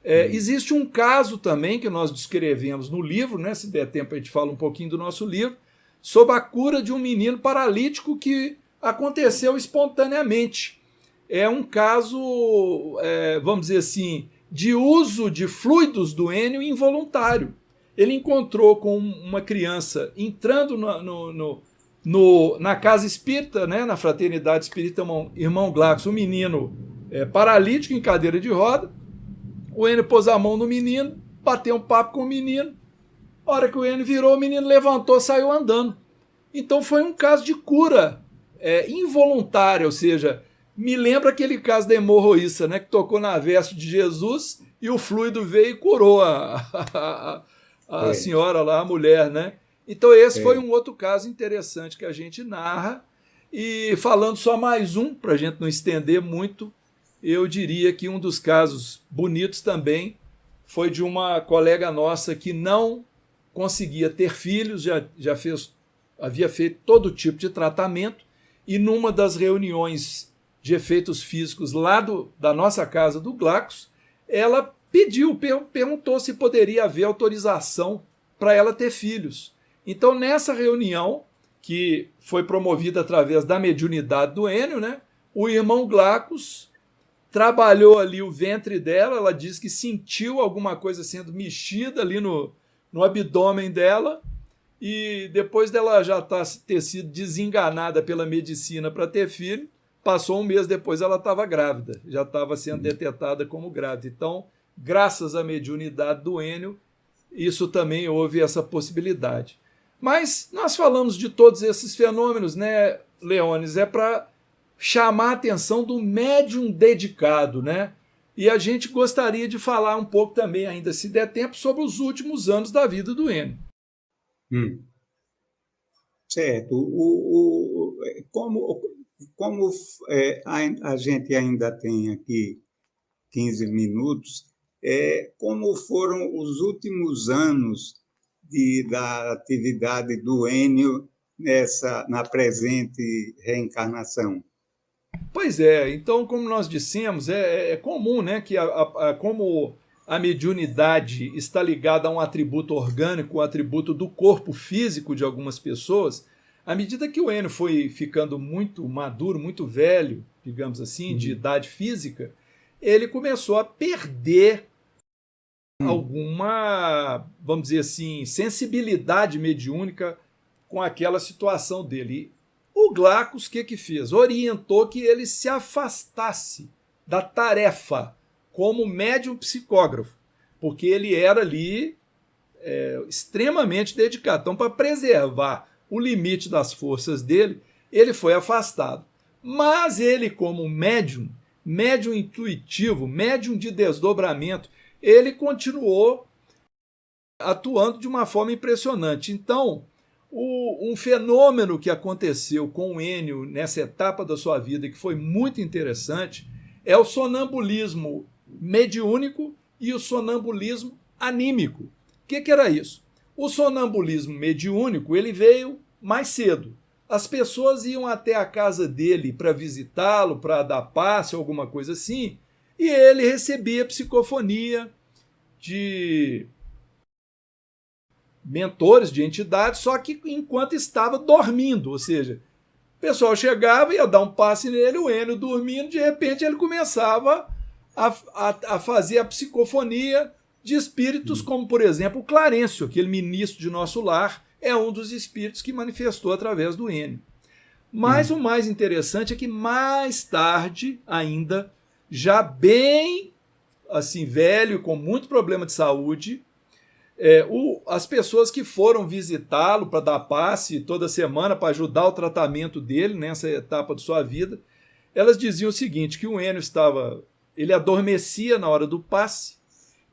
Existe um caso também que nós descrevemos no livro, né? Se der tempo a gente fala um pouquinho do nosso livro, sobre a cura de um menino paralítico que aconteceu espontaneamente. É um caso, vamos dizer assim, de uso de fluidos do Enio involuntário. Ele encontrou com uma criança entrando na casa espírita, né, na Fraternidade Espírita Irmão Glacos, um menino paralítico em cadeira de roda. O Enio pôs a mão no menino, bateu um papo com o menino. A hora que o Enio virou, o menino levantou, saiu andando. Então foi um caso de cura involuntária, ou seja, me lembra aquele caso da hemorroísta, né, que tocou na veste de Jesus e o fluido veio e curou a senhora lá, a mulher, né? Então esse foi um outro caso interessante que a gente narra. E falando só mais um, para a gente não estender muito, eu diria que um dos casos bonitos também foi de uma colega nossa que não conseguia ter filhos, havia feito todo tipo de tratamento, e numa das reuniões de efeitos físicos lá da nossa casa do Glacos, ela perguntou se poderia haver autorização para ela ter filhos. Então, nessa reunião, que foi promovida através da mediunidade do Enio, né, o irmão Glacos trabalhou ali o ventre dela. Ela disse que sentiu alguma coisa sendo mexida ali no abdômen dela, e depois dela já ter sido desenganada pela medicina para ter filho, passou um mês depois ela estava grávida, já estava sendo detetada como grávida. Então, graças à mediunidade do Enio, isso também houve essa possibilidade. Mas nós falamos de todos esses fenômenos, né, Leones? É para chamar a atenção do médium dedicado, né? E a gente gostaria de falar um pouco também, ainda se der tempo, sobre os últimos anos da vida do Enio. Certo. Como a gente ainda tem aqui 15 minutos, como foram os últimos anos da atividade do Enio na presente reencarnação? Pois é, então, como nós dissemos, é comum, né, que como a mediunidade está ligada a um atributo orgânico, um atributo do corpo físico de algumas pessoas, à medida que o Enio foi ficando muito maduro, muito velho, digamos assim, de idade física, ele começou a perder alguma, vamos dizer assim, sensibilidade mediúnica com aquela situação dele. O Glacos, o que fez? Orientou que ele se afastasse da tarefa como médium psicógrafo, porque ele era ali extremamente dedicado. Então, para preservar o limite das forças dele, ele foi afastado. Mas ele, como médium intuitivo, médium de desdobramento, ele continuou atuando de uma forma impressionante. Então, um fenômeno que aconteceu com o Enio nessa etapa da sua vida, que foi muito interessante, é o sonambulismo mediúnico e o sonambulismo anímico. O que era isso? O sonambulismo mediúnico, ele veio mais cedo. As pessoas iam até a casa dele para visitá-lo, para dar passe, alguma coisa assim, e ele recebia psicofonia de mentores, de entidades, só que enquanto estava dormindo, ou seja, o pessoal chegava, ia dar um passe nele, o Enio dormindo, de repente ele começava a fazer a psicofonia de espíritos como, por exemplo, o Clarencio, aquele ministro de nosso lar, é um dos espíritos que manifestou através do Enio. Mas o mais interessante é que mais tarde ainda, já bem assim velho, com muito problema de saúde, as pessoas que foram visitá-lo para dar passe toda semana para ajudar o tratamento dele nessa etapa de sua vida, elas diziam o seguinte, que o Enio ele adormecia na hora do passe,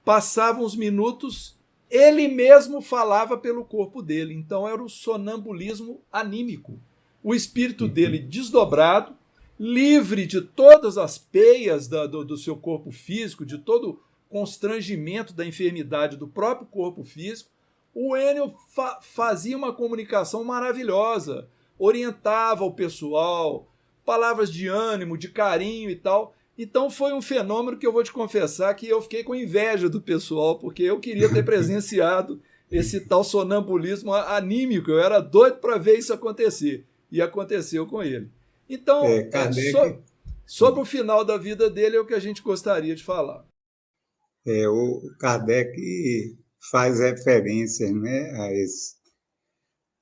passavam uns minutos, ele mesmo falava pelo corpo dele, então era o sonambulismo anímico. O espírito dele desdobrado, livre de todas as peias do seu corpo físico, de todo constrangimento da enfermidade do próprio corpo físico, o Enio fazia uma comunicação maravilhosa, orientava o pessoal, palavras de ânimo, de carinho e tal. Então foi um fenômeno que eu vou te confessar que eu fiquei com inveja do pessoal, porque eu queria ter presenciado esse tal sonambulismo anímico, eu era doido para ver isso acontecer, e aconteceu com ele. Então, sobre o final da vida dele é o que a gente gostaria de falar. O Kardec faz referência, né,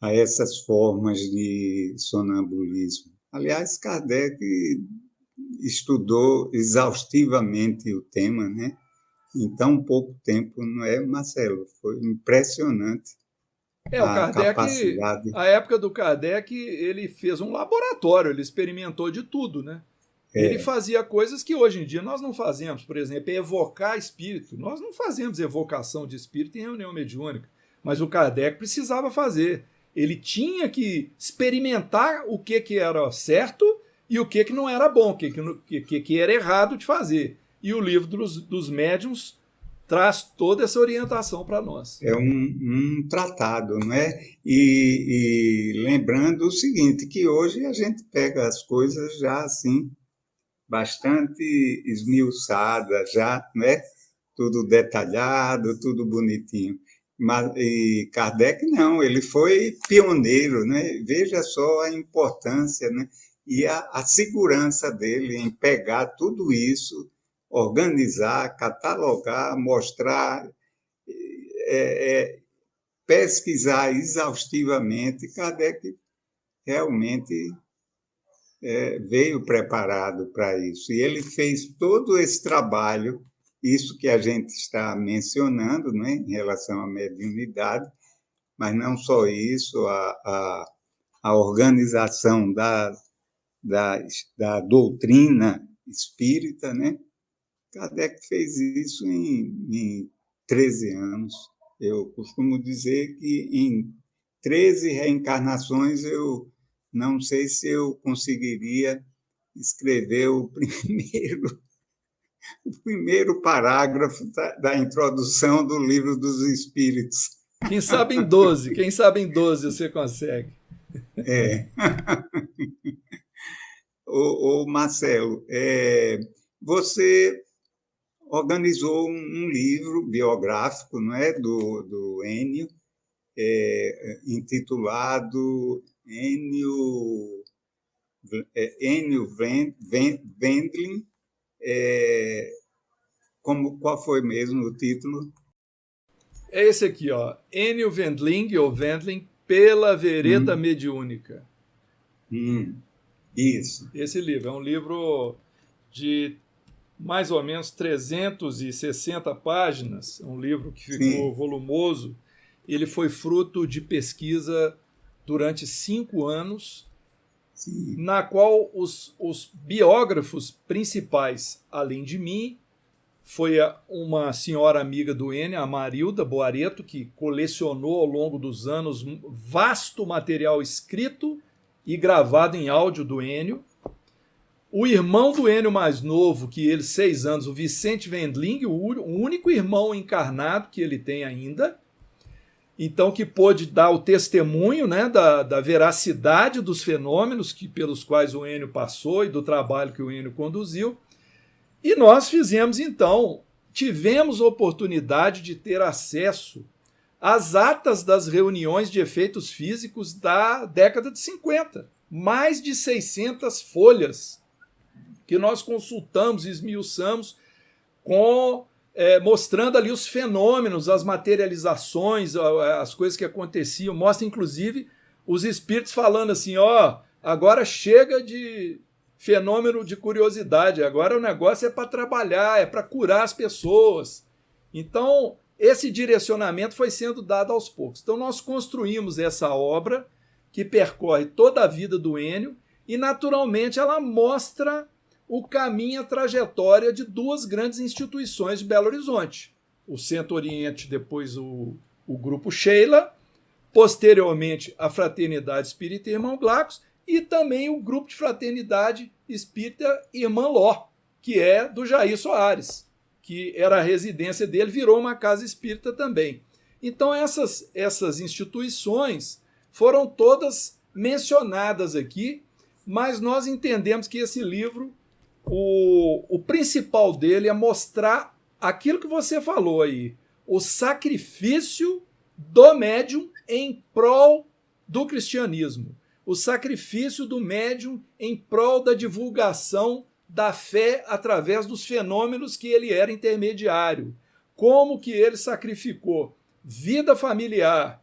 a essas formas de sonambulismo. Aliás, Kardec estudou exaustivamente o tema, né? Em tão pouco tempo, não é, Marcelo? Foi impressionante. O Kardec, a época do Kardec, ele fez um laboratório, ele experimentou de tudo, né? Ele fazia coisas que hoje em dia nós não fazemos, por exemplo, evocar espírito. Nós não fazemos evocação de espírito em reunião mediúnica, mas o Kardec precisava fazer. Ele tinha que experimentar o que era certo e o que não era bom, o que era errado de fazer. E o livro dos médiuns traz toda essa orientação para nós. É um tratado, não é? E lembrando o seguinte, que hoje a gente pega as coisas já assim, bastante esmiuçadas, já, né? Tudo detalhado, tudo bonitinho. E Kardec não, ele foi pioneiro, né? Veja só a importância, né? E a segurança dele em pegar tudo isso, organizar, catalogar, mostrar, pesquisar exaustivamente. Kardec realmente veio preparado para isso. E ele fez todo esse trabalho, isso que a gente está mencionando, né, em relação à mediunidade, mas não só isso, a organização da doutrina espírita, né? Kardec fez isso em 13 anos. Eu costumo dizer que em 13 reencarnações eu não sei se eu conseguiria escrever o primeiro parágrafo da introdução do Livro dos Espíritos. Quem sabe em 12 você consegue. Ô Marcelo, você organizou um livro biográfico, não é, do Enio, intitulado Enio Wendling. Qual foi mesmo o título? É esse aqui, ó, Enio Wendling, ou Wendling, pela Vereda Mediúnica. Isso. Esse livro é um livro de mais ou menos 360 páginas, um livro que ficou volumoso. Ele foi fruto de pesquisa durante 5 anos, na qual os biógrafos principais, além de mim, foi uma senhora amiga do Enio, a Marilda Boareto, que colecionou ao longo dos anos vasto material escrito e gravado em áudio do Enio. O irmão do Enio mais novo, que ele, 6 anos, o Vicente Wendling, o único irmão encarnado que ele tem ainda, então que pôde dar o testemunho, né, da veracidade dos fenômenos pelos quais o Enio passou e do trabalho que o Enio conduziu. E nós tivemos a oportunidade de ter acesso às atas das reuniões de efeitos físicos da década de 50. Mais de 600 folhas que nós consultamos e esmiuçamos, mostrando ali os fenômenos, as materializações, as coisas que aconteciam. Mostra, inclusive, os espíritos falando assim, agora chega de fenômeno de curiosidade, agora o negócio é para trabalhar, é para curar as pessoas. Então, esse direcionamento foi sendo dado aos poucos. Então, nós construímos essa obra que percorre toda a vida do Enio e, naturalmente, ela mostra o caminho, a trajetória de duas grandes instituições de Belo Horizonte. O Centro Oriente, depois o Grupo Sheila, posteriormente a Fraternidade Espírita Irmão Glaucus e também o Grupo de Fraternidade Espírita Irmã Ló, que é do Jair Soares, que era a residência dele, virou uma casa espírita também. Então essas instituições foram todas mencionadas aqui, mas nós entendemos que esse livro, o principal dele é mostrar aquilo que você falou aí, o sacrifício do médium em prol do cristianismo, o sacrifício do médium em prol da divulgação da fé através dos fenômenos que ele era intermediário, como que ele sacrificou vida familiar,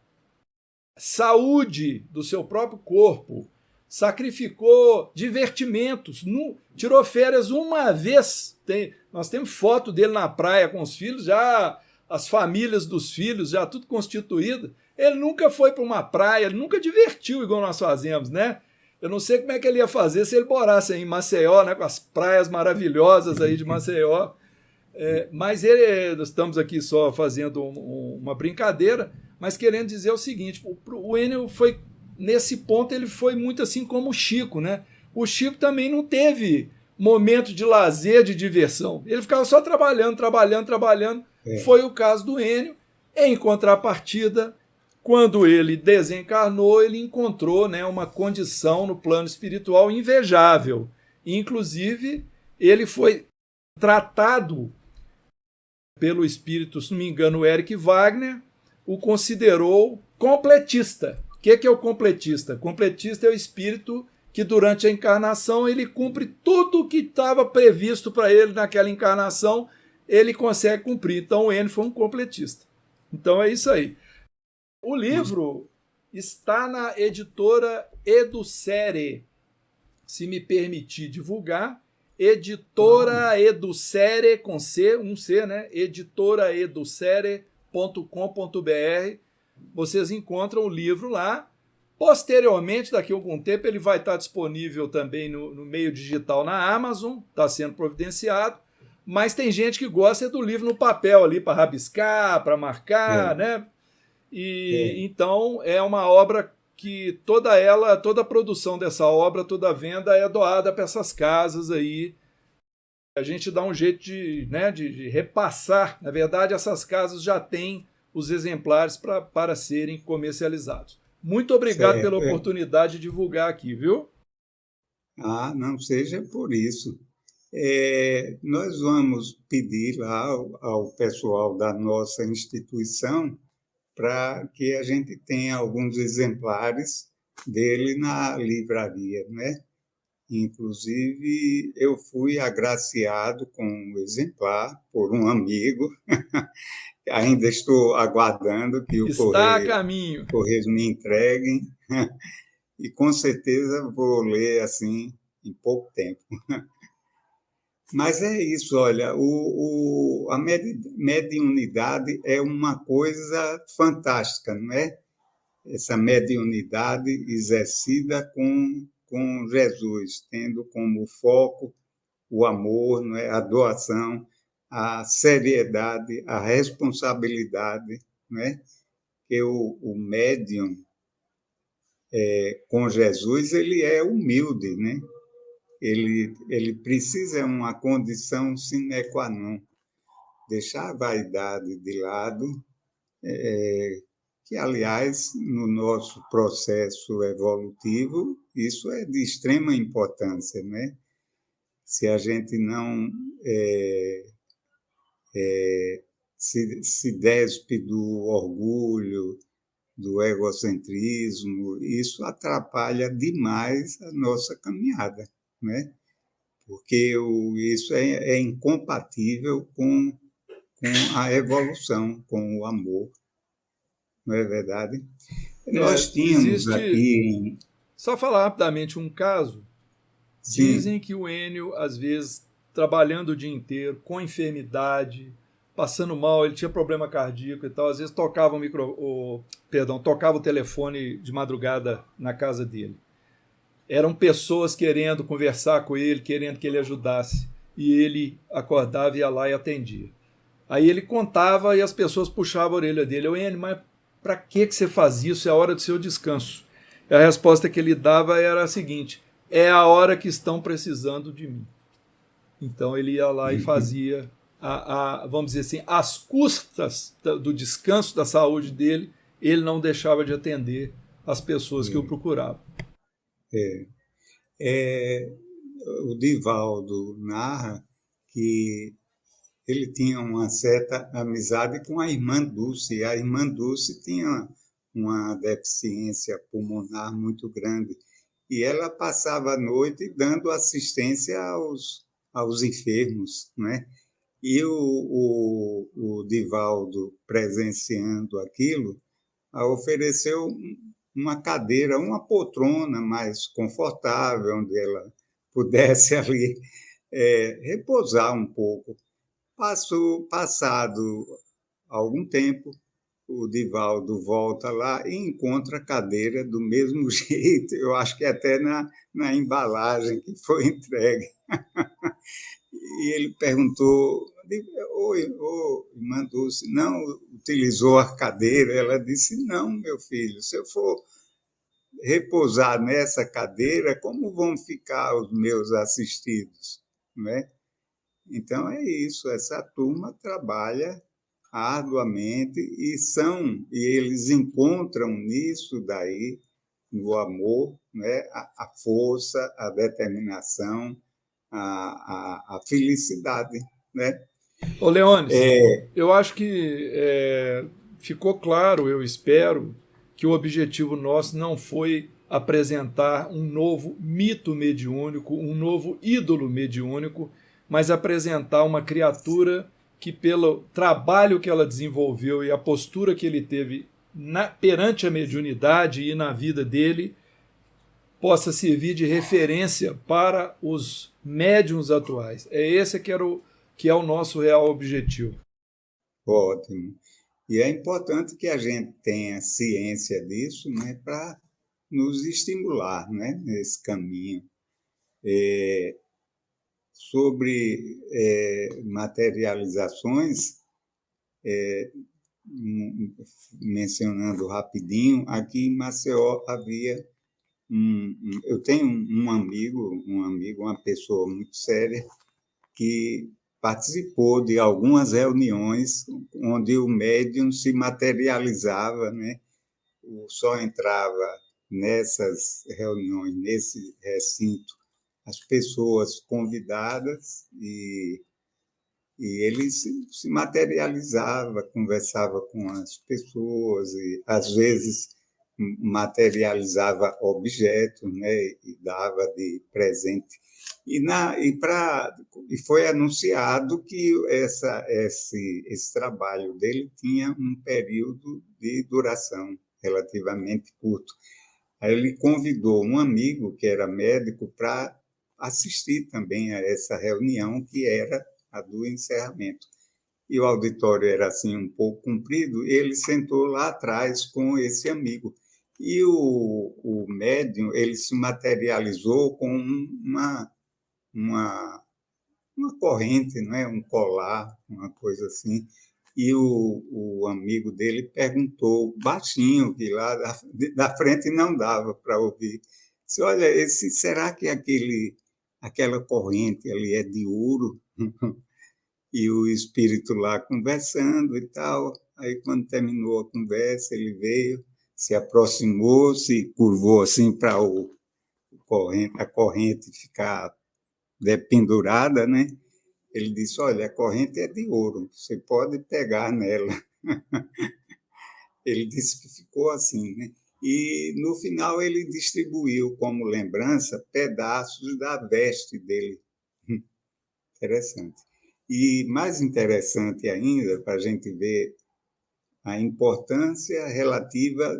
saúde do seu próprio corpo, sacrificou divertimentos, tirou férias uma vez. Nós temos foto dele na praia com os filhos, já as famílias dos filhos, já tudo constituído. Ele nunca foi para uma praia, ele nunca divertiu igual nós fazemos, né? Eu não sei como é que ele ia fazer se ele morasse em Maceió, né, com as praias maravilhosas aí de Maceió. Mas nós estamos aqui só fazendo uma brincadeira, mas querendo dizer o seguinte, o Enio foi, nesse ponto, ele foi muito assim como o Chico, né? O Chico também não teve momento de lazer, de diversão. Ele ficava só trabalhando, trabalhando, trabalhando. Foi o caso do Enio. Em contrapartida, quando ele desencarnou, ele encontrou, né, uma condição no plano espiritual invejável. Inclusive, ele foi tratado pelo espírito, se não me engano, o Eric Wagner, o considerou completista. O que é o completista? Completista é o espírito que durante a encarnação ele cumpre tudo o que estava previsto para ele naquela encarnação, ele consegue cumprir. Então o Enio foi um completista. Então é isso aí. O livro está na editora Educere, se me permitir divulgar, editora Educere, com C, um C, né? editoraeducere.com.br. Vocês encontram o livro lá. Posteriormente, daqui a algum tempo, ele vai estar disponível também no meio digital na Amazon, está sendo providenciado, mas tem gente que gosta do livro no papel ali, para rabiscar, para marcar, né? Então, é uma obra que toda a produção dessa obra, toda a venda é doada para essas casas aí. A gente dá um jeito de repassar. Na verdade, essas casas já têm os exemplares para serem comercializados. Muito obrigado pela oportunidade de divulgar aqui, viu? Não seja por isso. Nós vamos pedir lá ao pessoal da nossa instituição para que a gente tenha alguns exemplares dele na livraria, né? Inclusive, eu fui agraciado com um exemplar por um amigo. Ainda estou aguardando que o Correios me entreguem e com certeza vou ler assim em pouco tempo. Mas é isso, olha, a mediunidade é uma coisa fantástica, não é? Essa mediunidade exercida com Jesus, tendo como foco o amor, não é? A doação, a seriedade, a responsabilidade, não é? Que o médium com Jesus ele é humilde, né? Ele precisa é uma condição sine qua non, deixar a vaidade de lado, que, aliás, no nosso processo evolutivo, isso é de extrema importância, né? Se a gente não se despe do orgulho, do egocentrismo, isso atrapalha demais a nossa caminhada, né? Porque isso é incompatível com a evolução, com o amor, não é verdade? Nós tínhamos aqui... Só falar rapidamente um caso. Sim. Dizem que o Enio, às vezes, trabalhando o dia inteiro, com enfermidade, passando mal, ele tinha problema cardíaco e tal, às vezes tocava tocava o telefone de madrugada na casa dele. Eram pessoas querendo conversar com ele, querendo que ele ajudasse, e ele acordava, ia lá e atendia. Aí ele contava e as pessoas puxavam a orelha dele. Eu, Enio, mas para que você faz isso? É a hora do seu descanso. E a resposta que ele dava era a seguinte: é a hora que estão precisando de mim. Então ele ia lá e fazia, vamos dizer assim, às custas do descanso, da saúde dele, ele não deixava de atender as pessoas que o procuravam. É, é, o Divaldo narra que ele tinha uma certa amizade com a irmã Dulce. A irmã Dulce tinha uma deficiência pulmonar muito grande e ela passava a noite dando assistência aos enfermos, né? E o Divaldo, presenciando aquilo, ofereceu uma cadeira, uma poltrona mais confortável, onde ela pudesse ali repousar um pouco. Passado algum tempo, o Divaldo volta lá e encontra a cadeira do mesmo jeito, eu acho que até na embalagem que foi entregue. E ele perguntou, oi, irmã Dulce, não utilizou a cadeira? Ela disse, não, meu filho, se eu for repousar nessa cadeira, como vão ficar os meus assistidos? Né? Então é isso, essa turma trabalha arduamente e eles encontram nisso daí, no amor, né, a força, a determinação, a felicidade, né? Ô Leones, eu acho que ficou claro, eu espero, que o objetivo nosso não foi apresentar um novo mito mediúnico, um novo ídolo mediúnico, mas apresentar uma criatura que, pelo trabalho que ela desenvolveu e a postura que ele teve perante a mediunidade e na vida dele, possa servir de referência para os médiuns atuais. É esse que é o nosso real objetivo. Ótimo. E é importante que a gente tenha ciência disso, né, para nos estimular, né, nesse caminho. Sobre materializações, mencionando rapidinho, aqui em Maceió havia eu tenho uma pessoa muito séria que participou de algumas reuniões onde o médium se materializava, né? Só entrava nessas reuniões, nesse recinto, as pessoas convidadas e ele se materializava, conversava com as pessoas e às vezes materializava objetos, né, e dava de presente. E foi anunciado que esse trabalho dele tinha um período de duração relativamente curto. Aí ele convidou um amigo que era médico para assistir também a essa reunião, que era a do encerramento. E o auditório era assim um pouco comprido, ele sentou lá atrás com esse amigo. E o médium, ele se materializou com uma, uma corrente, não é? Um colar, uma coisa assim. E o amigo dele perguntou baixinho, que lá da frente não dava para ouvir. Disse, olha, será que aquela corrente ali é de ouro? E o espírito lá conversando e tal. Aí, quando terminou a conversa, ele veio, se aproximou, se curvou assim para a corrente ficar pendurada, né? Ele disse, olha, a corrente é de ouro, você pode pegar nela. Ele disse que ficou assim, né? E, no final, ele distribuiu como lembrança pedaços da veste dele. Interessante. E mais interessante ainda, para a gente ver a importância relativa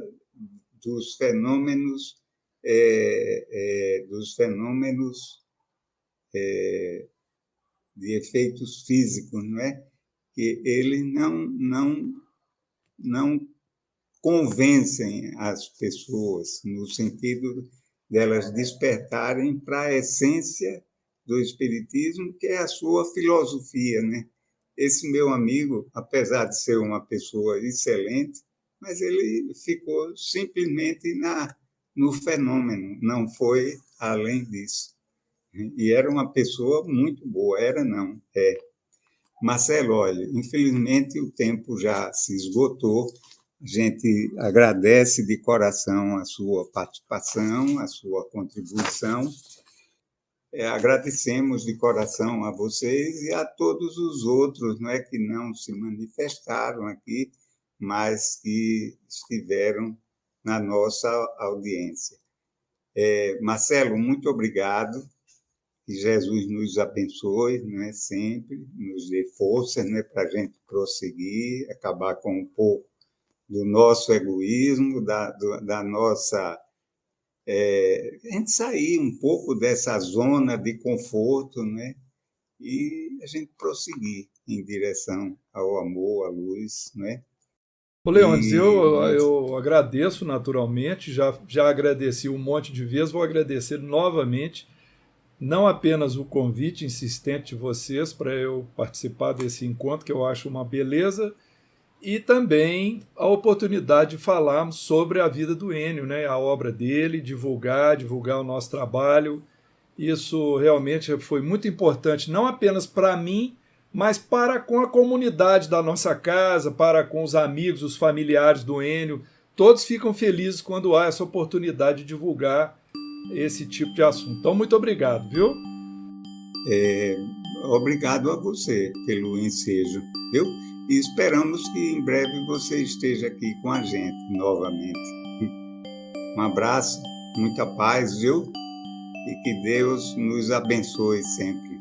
dos fenômenos dos fenômenos de efeitos físicos, não é? Que eles não convencem as pessoas no sentido delas despertarem para a essência do espiritismo, que é a sua filosofia, né? Esse meu amigo, apesar de ser uma pessoa excelente, mas ele ficou simplesmente no fenômeno, não foi além disso. E era uma pessoa muito boa, era não, é. Marcelo, olha, infelizmente o tempo já se esgotou. A gente agradece de coração a sua participação, a sua contribuição. Agradecemos de coração a vocês e a todos os outros, não é, que não se manifestaram aqui, mas que estiveram na nossa audiência. Marcelo, muito obrigado. Que Jesus nos abençoe, né, sempre, nos dê força, né, para a gente prosseguir, acabar com um pouco do nosso egoísmo, da nossa... a gente sair um pouco dessa zona de conforto, né, e a gente prosseguir em direção ao amor, à luz, né? Ô, Leônidas, eu agradeço naturalmente, já agradeci um monte de vezes, vou agradecer novamente, não apenas o convite insistente de vocês para eu participar desse encontro, que eu acho uma beleza, e também a oportunidade de falarmos sobre a vida do Enio, né, a obra dele, divulgar o nosso trabalho. Isso realmente foi muito importante, não apenas para mim, mas para com a comunidade da nossa casa, para com os amigos, os familiares do Enio. Todos ficam felizes quando há essa oportunidade de divulgar esse tipo de assunto. Então, muito obrigado, viu? Obrigado a você pelo ensejo, viu? E esperamos que em breve você esteja aqui com a gente novamente. Um abraço, muita paz, viu? E que Deus nos abençoe sempre.